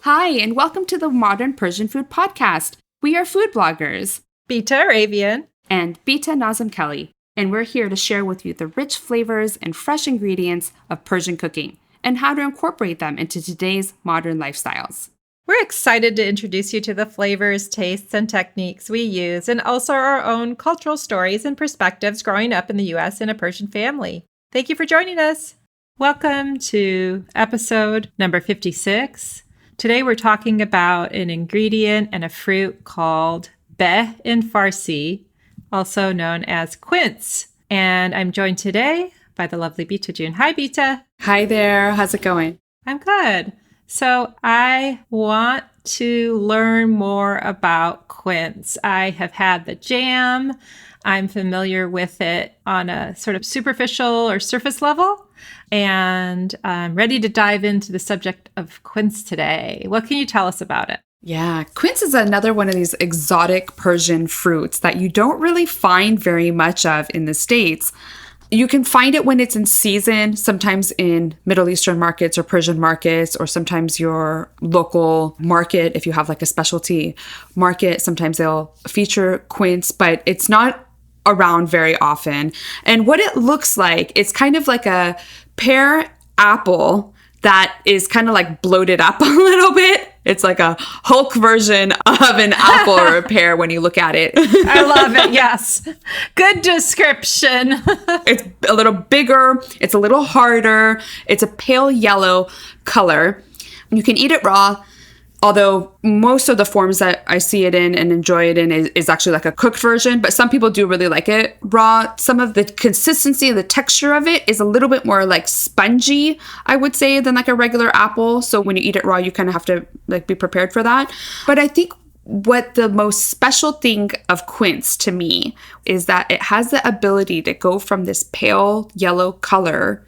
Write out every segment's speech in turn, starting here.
Hi, and welcome to the Modern Persian Food Podcast. We are food bloggers, Bita Arabian and Bita Nazem Kelly, and we're here to share with you the rich flavors and fresh ingredients of Persian cooking and how to incorporate them into today's modern lifestyles. We're excited to introduce you to the flavors, tastes, and techniques we use, and also our own cultural stories and perspectives growing up in the U.S. in a Persian family. Thank you for joining us. Welcome to episode number 56. Today we're talking about an ingredient and a fruit called beh in Farsi, also known as quince. And I'm joined today by the lovely Bita June. Hi, Bita. Hi there. How's it going? I'm good. So I want to learn more about quince. I have had the jam. I'm familiar with it on a sort of superficial or surface level. And I'm ready to dive into the subject of quince today. What can you tell us about it? Yeah, quince is another one of these exotic Persian fruits that you don't really find very much of in the States. You can find it when it's in season, sometimes in Middle Eastern markets or Persian markets, or sometimes your local market, if you have like a specialty market, sometimes they'll feature quince, but it's not around very often. And what it looks like, it's kind of like a pear-apple that is kind of like bloated up a little bit. It's like a Hulk version of an apple or a pear when you look at it. I love it. Yes. Good description. It's a little bigger. It's a little harder. It's a pale yellow color. You can eat it raw, although most of the forms that I see it in and enjoy it in is actually like a cooked version, but some people do really like it raw. Some of the consistency and the texture of it is a little bit more like spongy, I would say, than like a regular apple. So when you eat it raw, you kind of have to like be prepared for that. But I think what the most special thing of quince to me is that it has the ability to go from this pale yellow color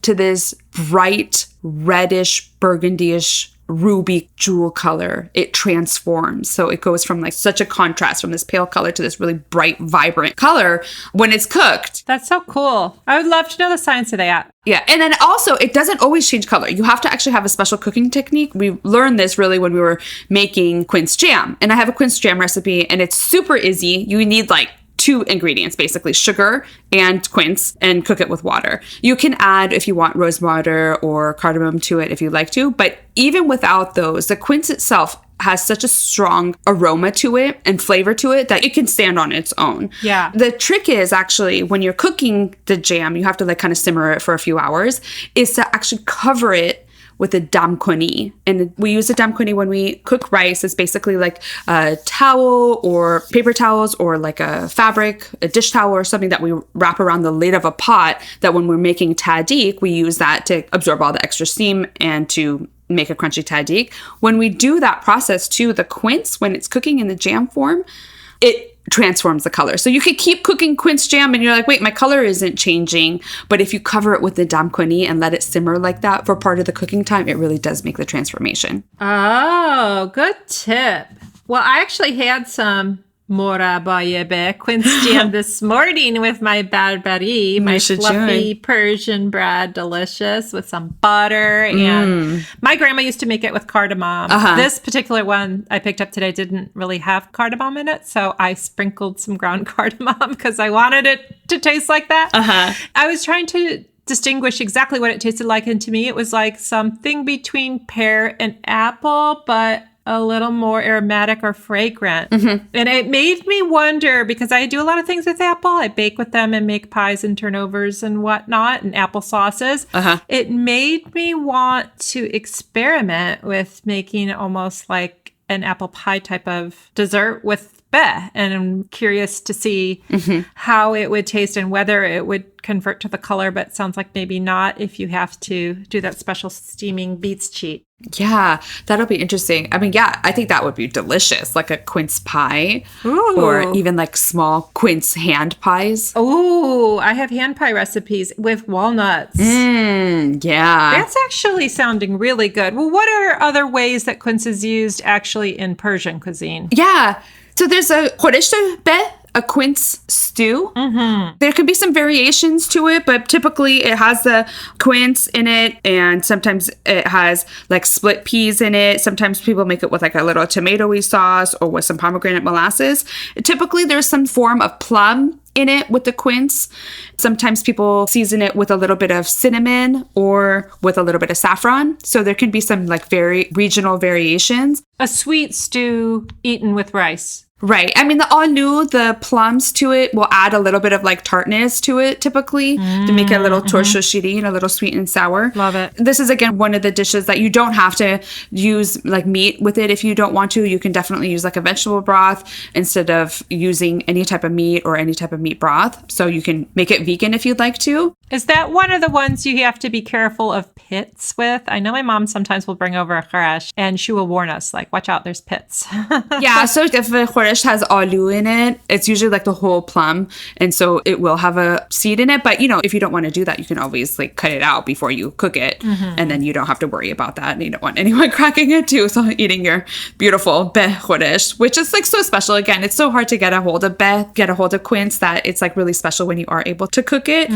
to this bright reddish, burgundy-ish ruby jewel color. It transforms. So it goes from like such a contrast from this pale color to this really bright, vibrant color when it's cooked. That's so cool. I would love to know the science of that. Yeah. And then also, it doesn't always change color. You have to actually have a special cooking technique. We learned this really when we were making quince jam. And I have a quince jam recipe, and it's super easy. You need like 2 ingredients, basically sugar and quince, and cook it with water. You can add, if you want, rose water or cardamom to it if you'd like to. But even without those, the quince itself has such a strong aroma to it and flavor to it that it can stand on its own. Yeah. The trick is actually when you're cooking the jam, you have to like kind of simmer it for a few hours, is to actually cover it with a damkoni. And we use a damkoni when we cook rice. It's basically like a towel or paper towels or like a fabric, a dish towel or something that we wrap around the lid of a pot, that when we're making tahdig, we use that to absorb all the extra steam and to make a crunchy tahdig. When we do that process too, the quince, when it's cooking in the jam form, it transforms the color. So you could keep cooking quince jam and you're like, wait, my color isn't changing. But if you cover it with the damkoni and let it simmer like that for part of the cooking time, it really does make the transformation. Oh, good tip. Well, I actually had some moraba quince jam this morning with my barbari, my fluffy Persian bread, delicious with some butter. And my grandma used to make it with cardamom. This particular one I picked up today didn't really have cardamom in it, so I sprinkled some ground cardamom because I wanted it to taste like that. I was trying to distinguish exactly what it tasted like, and to me it was like something between pear and apple, but a little more aromatic or fragrant. And it made me wonder, because I do a lot of things with apple. I bake with them and make pies and turnovers and whatnot, and apple sauces. It made me want to experiment with making almost like an apple pie type of dessert with beh. And I'm curious to see how it would taste and whether it would convert to the color, but it sounds like maybe not if you have to do that special steaming beets cheat. Yeah, that'll be interesting. I mean, yeah, I think that would be delicious, like a quince pie. Ooh. Or even like small quince hand pies. Oh, I have hand pie recipes with walnuts. Yeah. That's actually sounding really good. Well, what are other ways that quince is used actually in Persian cuisine? Yeah. So there's a Khoresh beh a quince stew. There can be some variations to it, but typically it has the quince in it, and sometimes it has like split peas in it. Sometimes people make it with like a little tomatoey sauce or with some pomegranate molasses. Typically there's some form of plum in it with the quince. Sometimes people season it with a little bit of cinnamon or with a little bit of saffron. So there can be some like very regional variations. A sweet stew eaten with rice. Right. I mean, the aloo, the plums to it will add a little bit of like tartness to it typically to make it a little torso shirin, a little sweet and sour. Love it. This is, again, one of the dishes that you don't have to use like meat with it. If you don't want to, you can definitely use like a vegetable broth instead of using any type of meat or any type of meat broth. So you can make it vegan if you'd like to. Is that one of the ones you have to be careful of pits with? I know my mom sometimes will bring over a Khoresh and she will warn us, like, watch out, there's pits. Yeah, so if a Khoresh has aloo in it, it's usually like the whole plum. And so it will have a seed in it. But, you know, if you don't want to do that, you can always like cut it out before you cook it. And then you don't have to worry about that. And you don't want anyone cracking it too. So eating your beautiful beh Khoresh, which is like so special. Again, it's so hard to get a hold of beh, get a hold of quince, that it's like really special when you are able to cook it.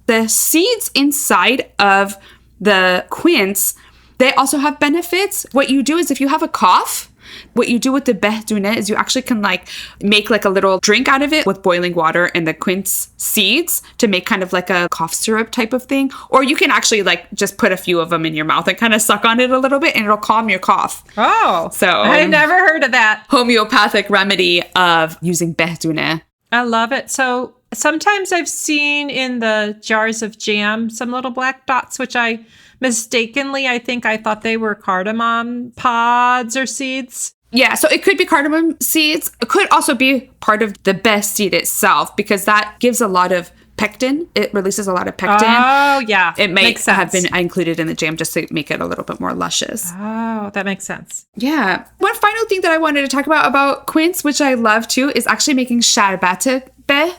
The seeds inside of the quince, they also have benefits. What you do is if you have a cough, what you do with the beh dooneh is you actually can like make like a little drink out of it with boiling water and the quince seeds to make kind of like a cough syrup type of thing. Or you can actually like just put a few of them in your mouth and kind of suck on it a little bit and it'll calm your cough. Oh, so I never heard of that. Homeopathic remedy of using beh dooneh. I love it. So sometimes I've seen in the jars of jam some little black dots, which I think I thought they were cardamom pods or seeds. Yeah, so it could be cardamom seeds. It could also be part of the beh seed itself because that gives a lot of pectin. It releases a lot of pectin. Oh, yeah. It may have been included in the jam just to make it a little bit more luscious. Oh, that makes sense. Yeah. One final thing that I wanted to talk about quince, which I love too, is actually making Sharbat beh.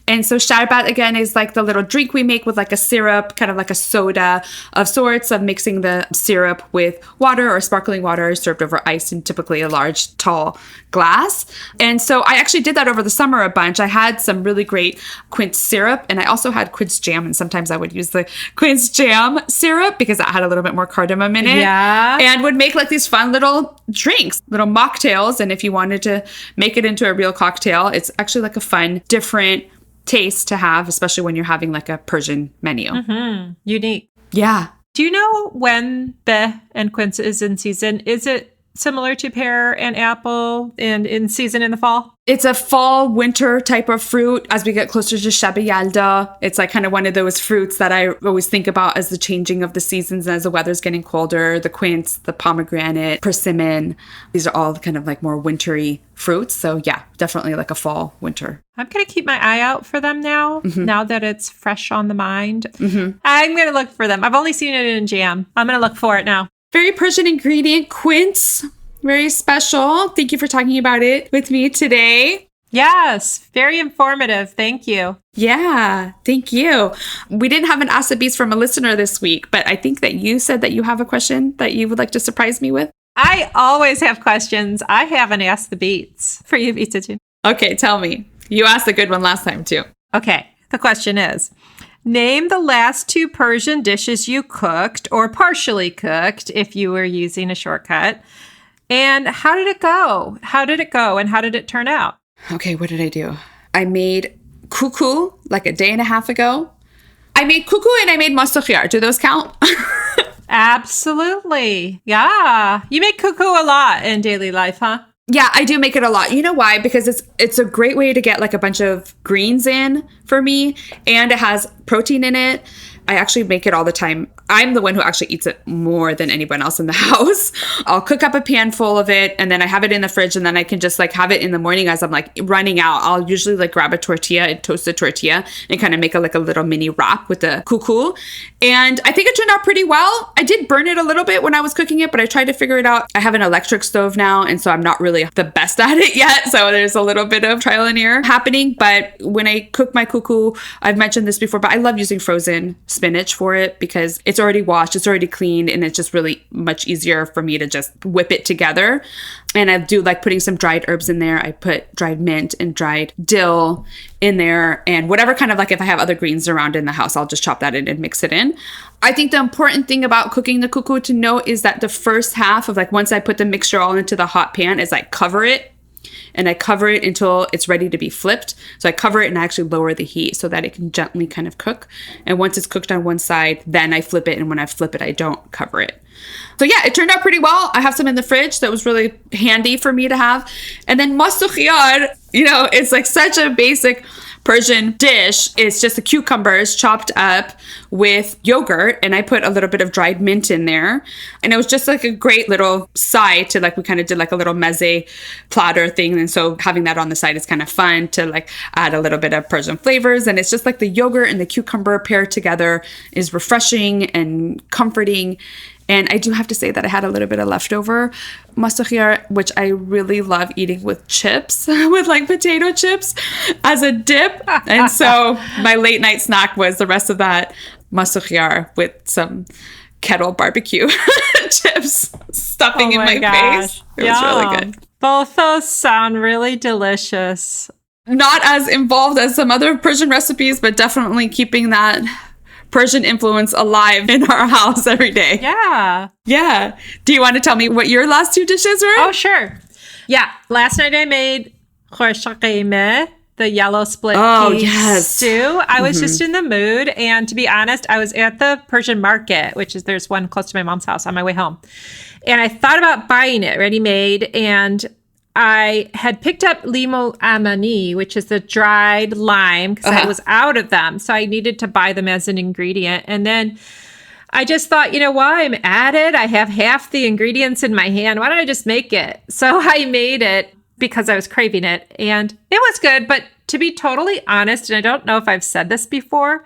And so Sharbat, again, is like the little drink we make with like a syrup, kind of like a soda of sorts, of mixing the syrup with water or sparkling water served over ice in typically a large, tall glass. And so I actually did that over the summer a bunch. I had some really great quince syrup and I also had quince jam. And sometimes I would use the quince jam syrup because that had a little bit more cardamom in it. Yeah. And would make like these fun little drinks, little mocktails. And if you wanted to make it into a real cocktail, it's actually like a fun, different taste to have, especially when you're having like a Persian menu. Unique. Yeah. Do you know when beh and quince is in season? Is it similar to pear and apple and in season in the fall? It's a fall, winter type of fruit. As we get closer to Shab Yalda, it's like kind of one of those fruits that I always think about as the changing of the seasons and as the weather's getting colder. The quince, the pomegranate, persimmon. These are all kind of like more wintry fruits. So yeah, definitely like a fall, winter. I'm going to keep my eye out for them now, now that it's fresh on the mind. I'm going to look for them. I've only seen it in jam. I'm going to look for it now. Very Persian ingredient, quince. Very special. Thank you for talking about it with me today. Yes, very informative. Thank you. Yeah, thank you. We didn't have an Ask the Beats from a listener this week, but I think that you said that you have a question that you would like to surprise me with. I always have questions. I haven't asked the Beats for you, Bita, too. Okay, tell me. You asked a good one last time, too. Okay, the question is, name the last 2 Persian dishes you cooked or partially cooked if you were using a shortcut. And how did it go? How did it go and how did it turn out? Okay, what did I do? I made kuku like a day and a half ago. I made kuku and I made mastokhiyar. Do those count? Absolutely. Yeah. You make kuku a lot in daily life, huh? Yeah, I do make it a lot. You know why? Because it's a great way to get like a bunch of greens in for me, and it has protein in it. I actually make it all the time. I'm the one who actually eats it more than anyone else in the house. I'll cook up a pan full of it and then I have it in the fridge and then I can just like have it in the morning as I'm like running out. I'll usually like grab a tortilla and toast the tortilla and kind of make a little mini wrap with the kuku. And I think it turned out pretty well. I did burn it a little bit when I was cooking it, but I tried to figure it out. I have an electric stove now, and so I'm not really the best at it yet. So there's a little bit of trial and error happening. But when I cook my kuku, I've mentioned this before, but I love using frozen spinach for it because it's already washed, it's already cleaned, and it's just really much easier for me to just whip it together. And I do like putting some dried herbs in there. I put dried mint and dried dill in there, and whatever kind of like if I have other greens around in the house, I'll just chop that in and mix it in. I think the important thing about cooking the cuckoo to note is that the first half of like once I put the mixture all into the hot pan is I cover it. And I cover it until it's ready to be flipped. So I cover it and I actually lower the heat so that it can gently kind of cook. And once it's cooked on one side, then I flip it. And when I flip it, I don't cover it. So yeah, it turned out pretty well. I have some in the fridge that was really handy for me to have. And then masto khiyar, it's like such a basic Persian dish. It's just the cucumbers chopped up with yogurt, and I put a little bit of dried mint in there. And it was just like a great little side to like, we kind of did like a little meze platter thing. And so having that on the side is kind of fun to like add a little bit of Persian flavors. And it's just like the yogurt and the cucumber paired together is refreshing and comforting. And I do have to say that I had a little bit of leftover masto khiyar, which I really love eating with chips, with like potato chips as a dip. And so my late night snack was the rest of that masto khiyar with some kettle barbecue chips stuffing in my face. It was really good. Both those sound really delicious. Not as involved as some other Persian recipes, but definitely keeping that Persian influence alive in our house every day. Yeah. Yeah. Do you want to tell me what your last two dishes were? Oh, sure. Yeah. Last night I made Khoresh, the yellow split pea stew. I was just in the mood. And to be honest, I was at the Persian market, there's one close to my mom's house on my way home. And I thought about buying it ready-made. And I had picked up limo amani, which is the dried lime, because I was out of them. So I needed to buy them as an ingredient. And then I just thought, while I'm at it, I have half the ingredients in my hand. Why don't I just make it? So I made it because I was craving it. And it was good. But to be totally honest, and I don't know if I've said this before,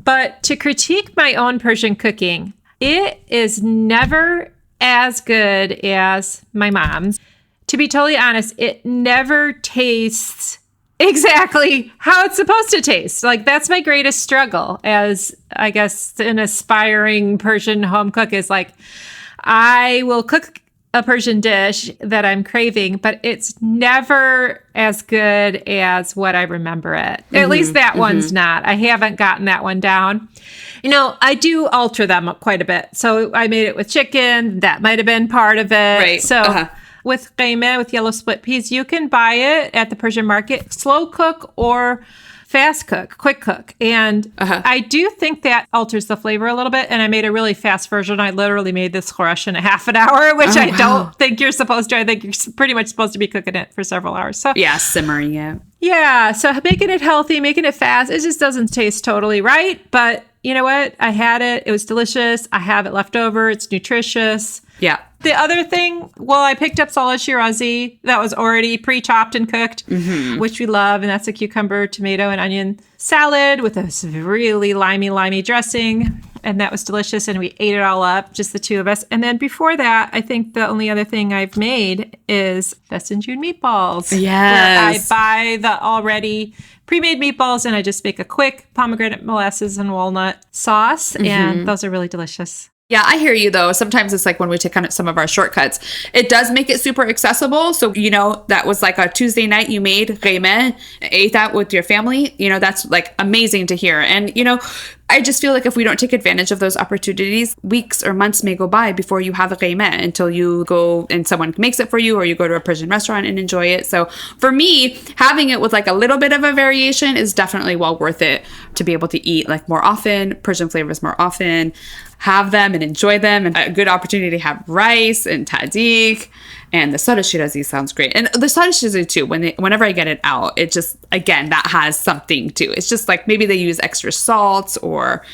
but to critique my own Persian cooking, it is never as good as my mom's. To be totally honest, it never tastes exactly how it's supposed to taste. Like, that's my greatest struggle as, I guess, an aspiring Persian home cook is like, I will cook a Persian dish that I'm craving, but it's never as good as what I remember it. At least that one's not. I haven't gotten that one down. I do alter them quite a bit. So I made it with chicken. That might have been part of it. Right. So with qeimeh, with yellow split peas, you can buy it at the Persian market, slow cook or fast cook, quick cook. And I do think that alters the flavor a little bit. And I made a really fast version. I literally made this Khoresh in a half an hour, which I don't think you're supposed to. I think you're pretty much supposed to be cooking it for several hours. So yeah, simmering it. Yeah. So making it healthy, making it fast, it just doesn't taste totally right. But you know what? I had it. It was delicious. I have it left over. It's nutritious. Yeah. The other thing, I picked up salad shirazi that was already pre-chopped and cooked, which we love. And that's a cucumber, tomato, and onion salad with a really limey dressing. And that was delicious. And we ate it all up, just the two of us. And then before that, I think the only other thing I've made is Best in June meatballs. Yes. Where I buy the already pre-made meatballs and I just make a quick pomegranate molasses and walnut sauce. And those are really delicious. Yeah, I hear you though. Sometimes it's like when we take on some of our shortcuts, it does make it super accessible. So, that was like a Tuesday night you made qeimeh, ate that with your family. That's like amazing to hear. And, I just feel like if we don't take advantage of those opportunities, weeks or months may go by before you have a qeimeh until you go and someone makes it for you or you go to a Persian restaurant and enjoy it. So for me, having it with like a little bit of a variation is definitely well worth it to be able to eat like more often, Persian flavors more often, have them and enjoy them, and a good opportunity to have rice and tahdig. And the sada shirazi sounds great. And the sada shirazi too, whenever I get it out, it just, again, that has something too. It's just like maybe they use extra salt or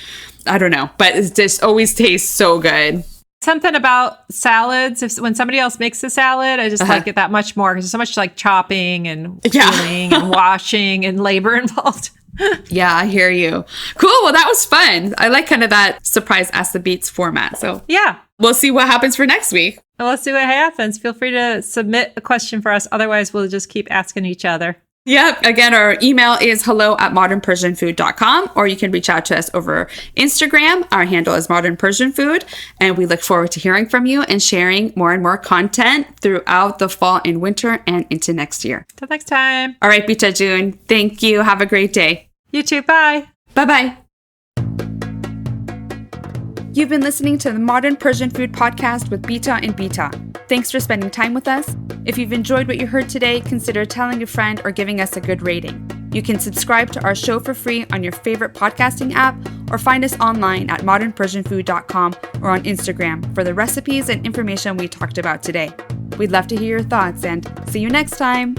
I don't know, but it just always tastes so good. Something about salads, when somebody else makes the salad, I just like it that much more because there's so much like chopping and peeling and washing and labor involved. Yeah, I hear you. Cool. Well, that was fun. I like kind of that surprise Ask the Beats format. So yeah, we'll see what happens for next week. We'll see what happens. Feel free to submit a question for us. Otherwise, we'll just keep asking each other. Yep. Again, our email is hello@modernpersianfood.com, or you can reach out to us over Instagram. Our handle is Modern Persian Food, and we look forward to hearing from you and sharing more and more content throughout the fall and winter and into next year. Till next time. All right, Bita June. Thank you. Have a great day. You too. Bye. Bye-bye. You've been listening to the Modern Persian Food Podcast with Bita and Beata. Thanks for spending time with us. If you've enjoyed what you heard today, consider telling a friend or giving us a good rating. You can subscribe to our show for free on your favorite podcasting app or find us online at modernpersianfood.com or on Instagram for the recipes and information we talked about today. We'd love to hear your thoughts and see you next time.